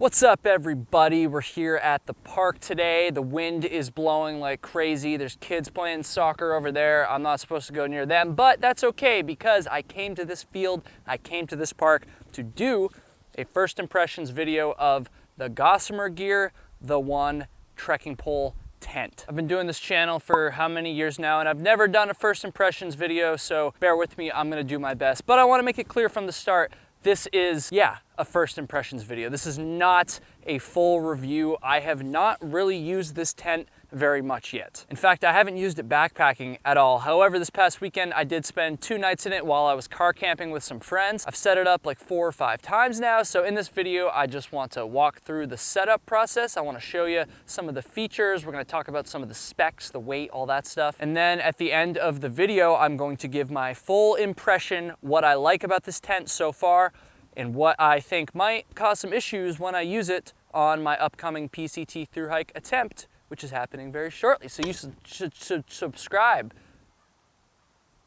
What's up, everybody? We're here at the park today. The wind is blowing like crazy. There's kids playing soccer over there. I'm not supposed to go near them, but that's okay because I came to this field, I came to this park to do a first impressions video of the Gossamer Gear The One trekking pole tent. I've been doing this channel for how many years now, and I've never done a first impressions video, so bear with me, I'm gonna do my best. But I wanna make it clear from the start, this is, a first impressions video. This is not a full review. I have not really used this tent very much yet. In fact, I haven't used it backpacking at all. However, this past weekend, I did spend 2 nights in it while I was car camping with some friends. I've set it up like 4 or 5 times now. So in this video, I just want to walk through the setup process. I want to show you some of the features. We're going to talk about some of the specs, the weight, all that stuff. And then at the end of the video, I'm going to give my full impression, what I like about this tent so far, and what I think might cause some issues when I use it on my upcoming PCT thru hike attempt, which is happening very shortly. So you should subscribe.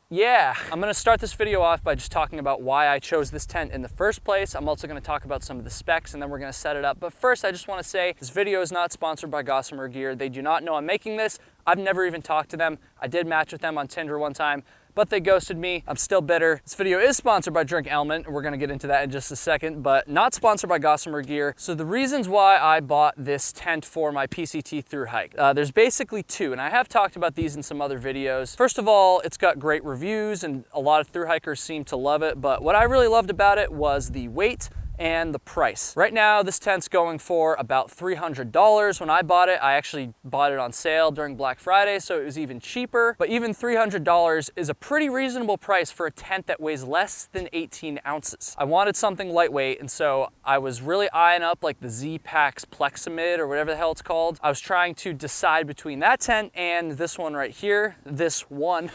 Yeah, I'm gonna start this video off by just talking about why I chose this tent in the first place. I'm also gonna talk about some of the specs and then we're gonna set it up. But first, I just wanna say this video is not sponsored by Gossamer Gear. They do not know I'm making this. I've never even talked to them. I did match with them on Tinder one time, but they ghosted me. I'm still bitter. This video is sponsored by Drink Element. We're gonna get into that in just a second, but not sponsored by Gossamer Gear. So the reasons why I bought this tent for my PCT thru hike, there's basically 2, and I have talked about these in some other videos. First of all, it's got great reviews and a lot of thru hikers seem to love it, but what I really loved about it was the weight and the price. Right now, this tent's going for about $300. When I bought it, I actually bought it on sale during Black Friday, so it was even cheaper. But even $300 is a pretty reasonable price for a tent that weighs less than 18 ounces. I wanted something lightweight, and so I was really eyeing up like the Z-Pax Plexamid or whatever the hell it's called. I was trying to decide between that tent and this one right here, this one.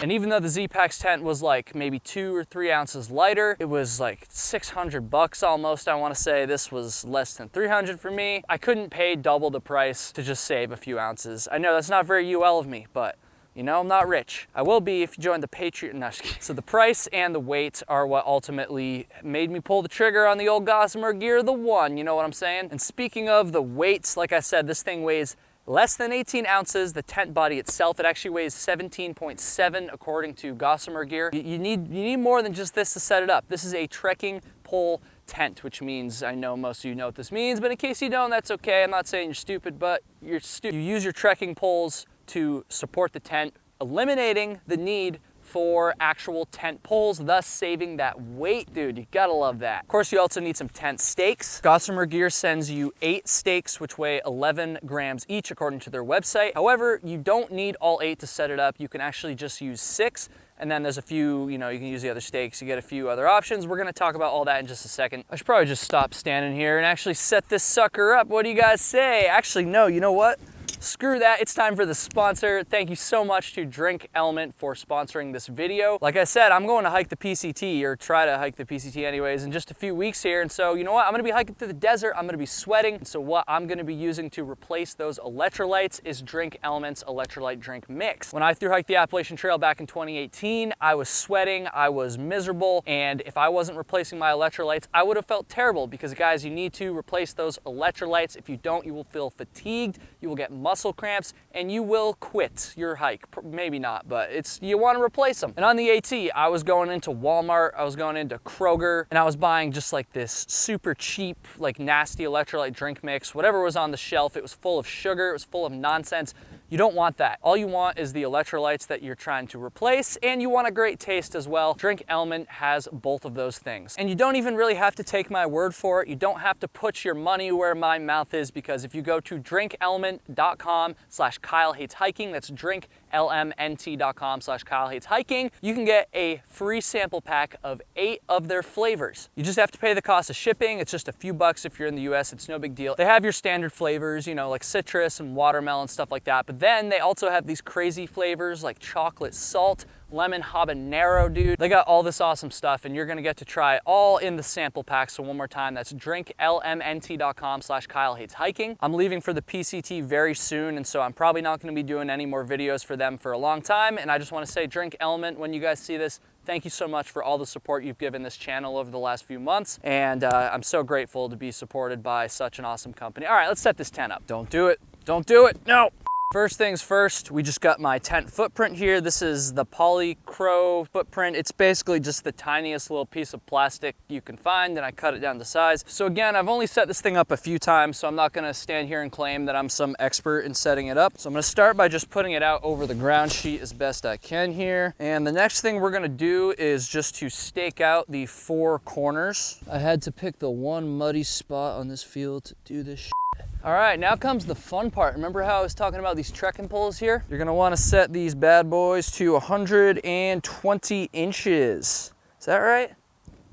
And even though the Z-Pax tent was like maybe 2 or 3 ounces lighter, it was like 600 bucks almost. I want to say this was less than 300 for me. I couldn't pay double the price to just save a few ounces. I know that's not very UL of me, but you know, I'm not rich. I will be if you join the Patreon. No, just kidding. So the price and the weight are what ultimately made me pull the trigger on the old Gossamer Gear The One. You know what I'm saying? And speaking of the weights, like I said, this thing weighs less than 18 ounces. The tent body itself, it actually weighs 17.7 according to Gossamer Gear. You need more than just this to set it up. This is a trekking pole tent, which means, I know most of you know what this means, but in case you don't, that's okay. I'm not saying you're stupid, but you're stupid. You use your trekking poles to support the tent, eliminating the need for actual tent poles, thus saving that weight. Dude, you gotta love that. Of course, you also need some tent stakes. Gossamer Gear sends you 8 stakes, which weigh 11 grams each according to their website. However, you don't need all 8 to set it up. You can actually just use 6. And then there's a few, you can use the other stakes. You get a few other options. We're gonna talk about all that in just a second. I should probably just stop standing here and actually set this sucker up. What do you guys say? Actually, no, you know what? Screw that, it's time for the sponsor. Thank you so much to Drink Element for sponsoring this video. Like I said, I'm going to hike the PCT, or try to hike the PCT anyways, in just a few weeks here. And so, you know what? I'm gonna be hiking through the desert. I'm gonna be sweating. And so what I'm gonna be using to replace those electrolytes is Drink Element's electrolyte drink mix. When I thru hiked the Appalachian Trail back in 2018, I was sweating, I was miserable, and if I wasn't replacing my electrolytes, I would have felt terrible because guys, you need to replace those electrolytes. If you don't, you will feel fatigued, you will get muscle cramps, and you will quit your hike. Maybe not, but you want to replace them. And on the AT, I was going into Walmart, I was going into Kroger, and I was buying just like this super cheap, like nasty electrolyte drink mix. Whatever was on the shelf, it was full of sugar, it was full of nonsense. You don't want that. All you want is the electrolytes that you're trying to replace, and you want a great taste as well. Drink Element has both of those things. And you don't even really have to take my word for it. You don't have to put your money where my mouth is, because if you go to drinkelement.com/KyleHatesHiking, that's drinklmnt.com/KyleHatesHiking, you can get a free sample pack of 8 of their flavors. You just have to pay the cost of shipping. It's just a few bucks if you're in the US, it's no big deal. They have your standard flavors, like citrus and watermelon, stuff like that, but then they also have these crazy flavors like chocolate salt, lemon habanero, dude. They got all this awesome stuff, and you're gonna get to try it all in the sample pack. So one more time, that's drinklmnt.com/KyleHatesHiking. I'm leaving for the PCT very soon, and so I'm probably not gonna be doing any more videos for them for a long time, and I just wanna say, Drink Element, when you guys see this, thank you so much for all the support you've given this channel over the last few months. And I'm so grateful to be supported by such an awesome company. All right, let's set this tent up. Don't do it. Don't do it. No. First things first, we just got my tent footprint here. This is the Polycro footprint. It's basically just the tiniest little piece of plastic you can find, and I cut it down to size. So again, I've only set this thing up a few times, so I'm not gonna stand here and claim that I'm some expert in setting it up. So I'm gonna start by just putting it out over the ground sheet as best I can here. And the next thing we're gonna do is just to stake out the 4 corners. I had to pick the one muddy spot on this field to do this shit. All right, now comes the fun part. Remember how I was talking about these trekking poles here? You're gonna wanna set these bad boys to 120 inches. Is that right?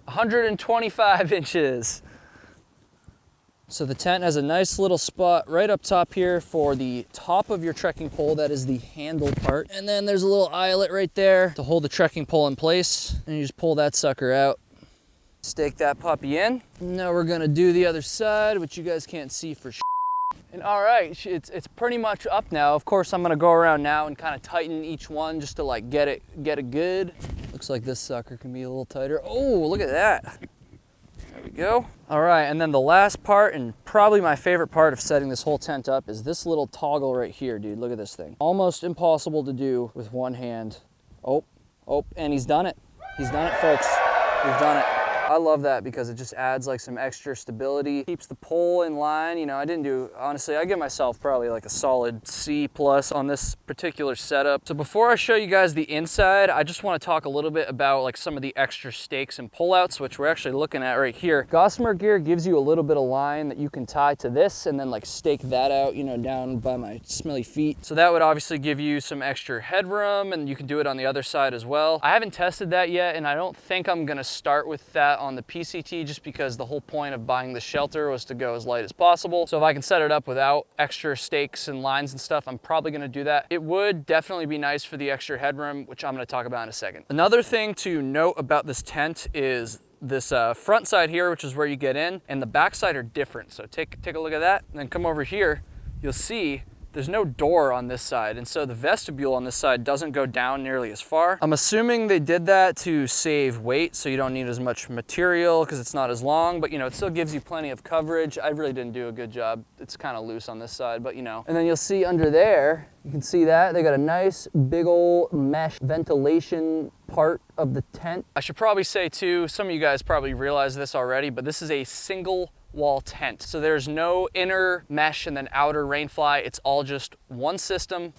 125 inches. So the tent has a nice little spot right up top here for the top of your trekking pole. That is the handle part. And then there's a little eyelet right there to hold the trekking pole in place. And you just pull that sucker out. Stake that puppy in. Now we're gonna do the other side, which you guys can't see for sure. And all right, it's pretty much up now. Of course, I'm gonna go around now and kind of tighten each one just to like get it good. Looks like this sucker can be a little tighter. Oh, look at that. There we go. All right, and then the last part, and probably my favorite part of setting this whole tent up, is this little toggle right here, dude. Look at this thing. Almost impossible to do with one hand. Oh, and he's done it. He's done it, folks. We've done it. I love that because it just adds like some extra stability, keeps the pole in line. You know, honestly, I give myself probably like a solid C+ on this particular setup. So before I show you guys the inside, I just want to talk a little bit about like some of the extra stakes and pullouts, which we're actually looking at right here. Gossamer Gear gives you a little bit of line that you can tie to this and then like stake that out, you know, down by my smelly feet. So that would obviously give you some extra headroom, and you can do it on the other side as well. I haven't tested that yet, and I don't think I'm gonna start with that on the PCT, just because the whole point of buying the shelter was to go as light as possible. So if I can set it up without extra stakes and lines and stuff, I'm probably gonna do that. It would definitely be nice for the extra headroom, which I'm gonna talk about in a second. Another thing to note about this tent is this front side here, which is where you get in, and the back side are different. So take a look at that, and then come over here, you'll see there's no door on this side, and so the vestibule on this side doesn't go down nearly as far. I'm assuming they did that to save weight, so you don't need as much material because it's not as long, but you know, it still gives you plenty of coverage. I really didn't do a good job. It's kind of loose on this side, but you know. And then you'll see under there, you can see that they got a nice big old mesh ventilation part of the tent. I should probably say too, some of you guys probably realize this already, but this is a single wall tent. So there's no inner mesh and then outer rainfly. It's all just one system.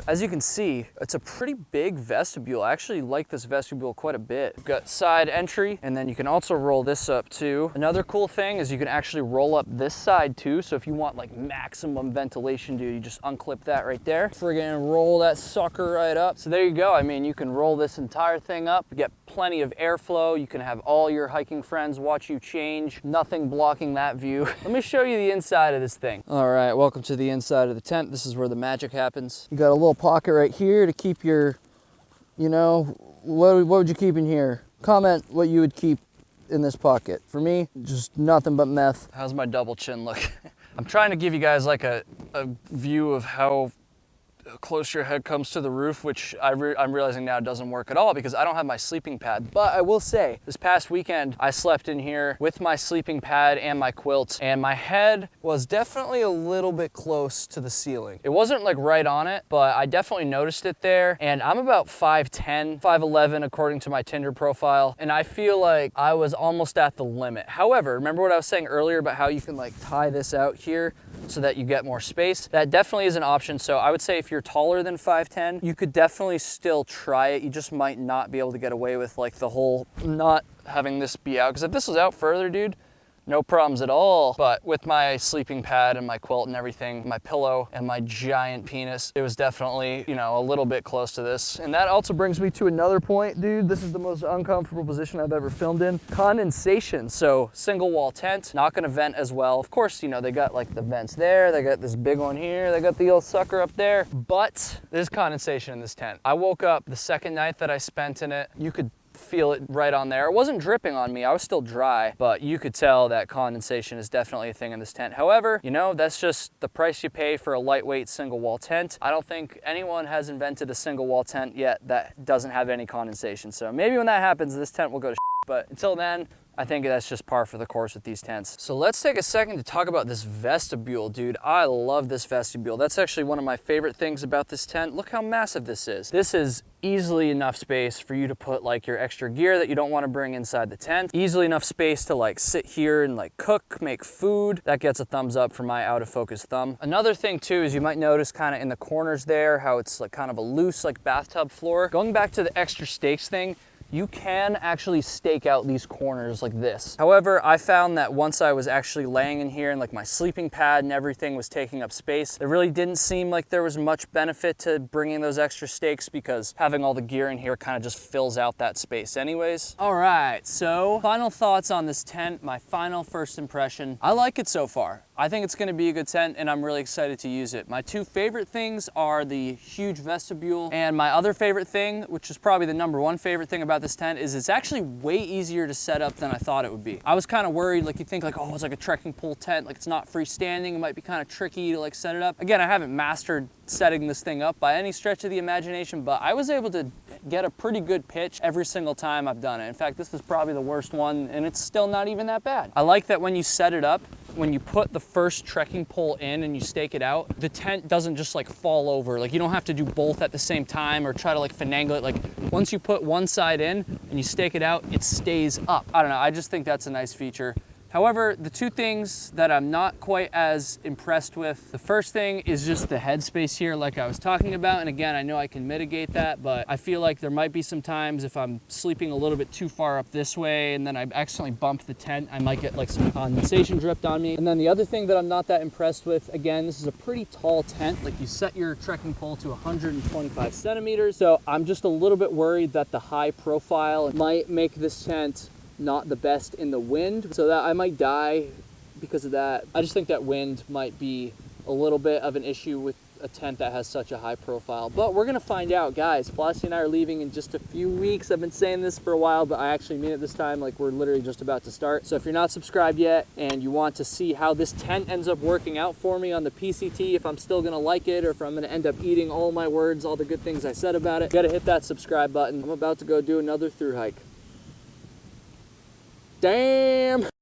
As you can see, it's a pretty big vestibule. I actually like this vestibule quite a bit. We've got side entry, and then you can also roll this up too. Another cool thing is you can actually roll up this side too. So if you want like maximum ventilation, dude, you just unclip that right there. Friggin' roll that sucker right up. So there you go. I mean, you can roll this entire thing up, get plenty of airflow. You can have all your hiking friends watch you change. Nothing blocking that view. Let me show you the inside of this thing. All right, welcome to the inside of the tent. This is where the magic happens. You got a little pocket right here to keep your, you know, what would you keep in here? Comment what you would keep in this pocket. For me, just nothing but meth. How's my double chin look? I'm trying to give you guys like a view of how close your head comes to the roof, which I'm realizing now doesn't work at all because I don't have my sleeping pad. But I will say, this past weekend, I slept in here with my sleeping pad and my quilt, and my head was definitely a little bit close to the ceiling. It wasn't like right on it, but I definitely noticed it there. And I'm about 5'10", 5'11", according to my Tinder profile. And I feel like I was almost at the limit. However, remember what I was saying earlier about how you can like tie this out here so that you get more space? That definitely is an option. So I would say if you're taller than 5'10", you could definitely still try it. You just might not be able to get away with like the whole not having this be out. Because if this was out further, dude, no problems at all. But with my sleeping pad and my quilt and everything, my pillow and my giant penis, it was definitely, you know, a little bit close to this. And that also brings me to another point, dude. This is the most uncomfortable position I've ever filmed in. Condensation. So single wall tent, not gonna vent as well. Of course, you know, they got like the vents there, they got this big one here, they got the old sucker up there, but there's condensation in this tent. I woke up the second night that I spent in it. You could feel it right on there. It wasn't dripping on me, I was still dry, but you could tell that condensation is definitely a thing in this tent. However, you know, that's just the price you pay for a lightweight single wall tent. I don't think anyone has invented a single wall tent yet that doesn't have any condensation. So maybe when that happens, this tent will go to shit, but until then, I think that's just par for the course with these tents. So let's take a second to talk about this vestibule, dude. I love this vestibule. That's actually one of my favorite things about this tent. Look how massive this is. This is easily enough space for you to put like your extra gear that you don't want to bring inside the tent. Easily enough space to like sit here and like cook, make food. That gets a thumbs up for my out of focus thumb. Another thing too is you might notice kind of in the corners there how it's like kind of a loose like bathtub floor. Going back to the extra stakes thing, you can actually stake out these corners like this. However, I found that once I was actually laying in here and like my sleeping pad and everything was taking up space, it really didn't seem like there was much benefit to bringing those extra stakes because having all the gear in here kind of just fills out that space anyways. All right, so final thoughts on this tent, my final first impression. I like it so far. I think it's gonna be a good tent and I'm really excited to use it. My two favorite things are the huge vestibule, and my other favorite thing, which is probably the #1 favorite thing about this tent, is it's actually way easier to set up than I thought it would be. I was kind of worried, like you think like, oh, it's like a trekking pole tent, like it's not freestanding, it might be kind of tricky to like set it up. Again, I haven't mastered setting this thing up by any stretch of the imagination, but I was able to get a pretty good pitch every single time I've done it. In fact, this is probably the worst one and it's still not even that bad. I like that when you set it up, when you put the first trekking pole in and you stake it out, the tent doesn't just like fall over. Like you don't have to do both at the same time or try to like finagle it. Like once you put one side in and you stake it out, it stays up. I don't know, I just think that's a nice feature. However, the two things that I'm not quite as impressed with, the first thing is just the headspace here like I was talking about. And again, I know I can mitigate that, but I feel like there might be some times if I'm sleeping a little bit too far up this way and then I accidentally bump the tent, I might get like some condensation dripped on me. And then the other thing that I'm not that impressed with, again, this is a pretty tall tent. Like you set your trekking pole to 125 centimeters. So I'm just a little bit worried that the high profile might make this tent not the best in the wind, so that I might die because of that. I just think that wind might be a little bit of an issue with a tent that has such a high profile, but we're gonna find out. Guys, Flossie and I are leaving in just a few weeks. I've been saying this for a while, but I actually mean it this time. Like we're literally just about to start. So if you're not subscribed yet and you want to see how this tent ends up working out for me on the PCT, if I'm still gonna like it or if I'm gonna end up eating all my words, all the good things I said about it, you gotta hit that subscribe button. I'm about to go do another through hike. Damn.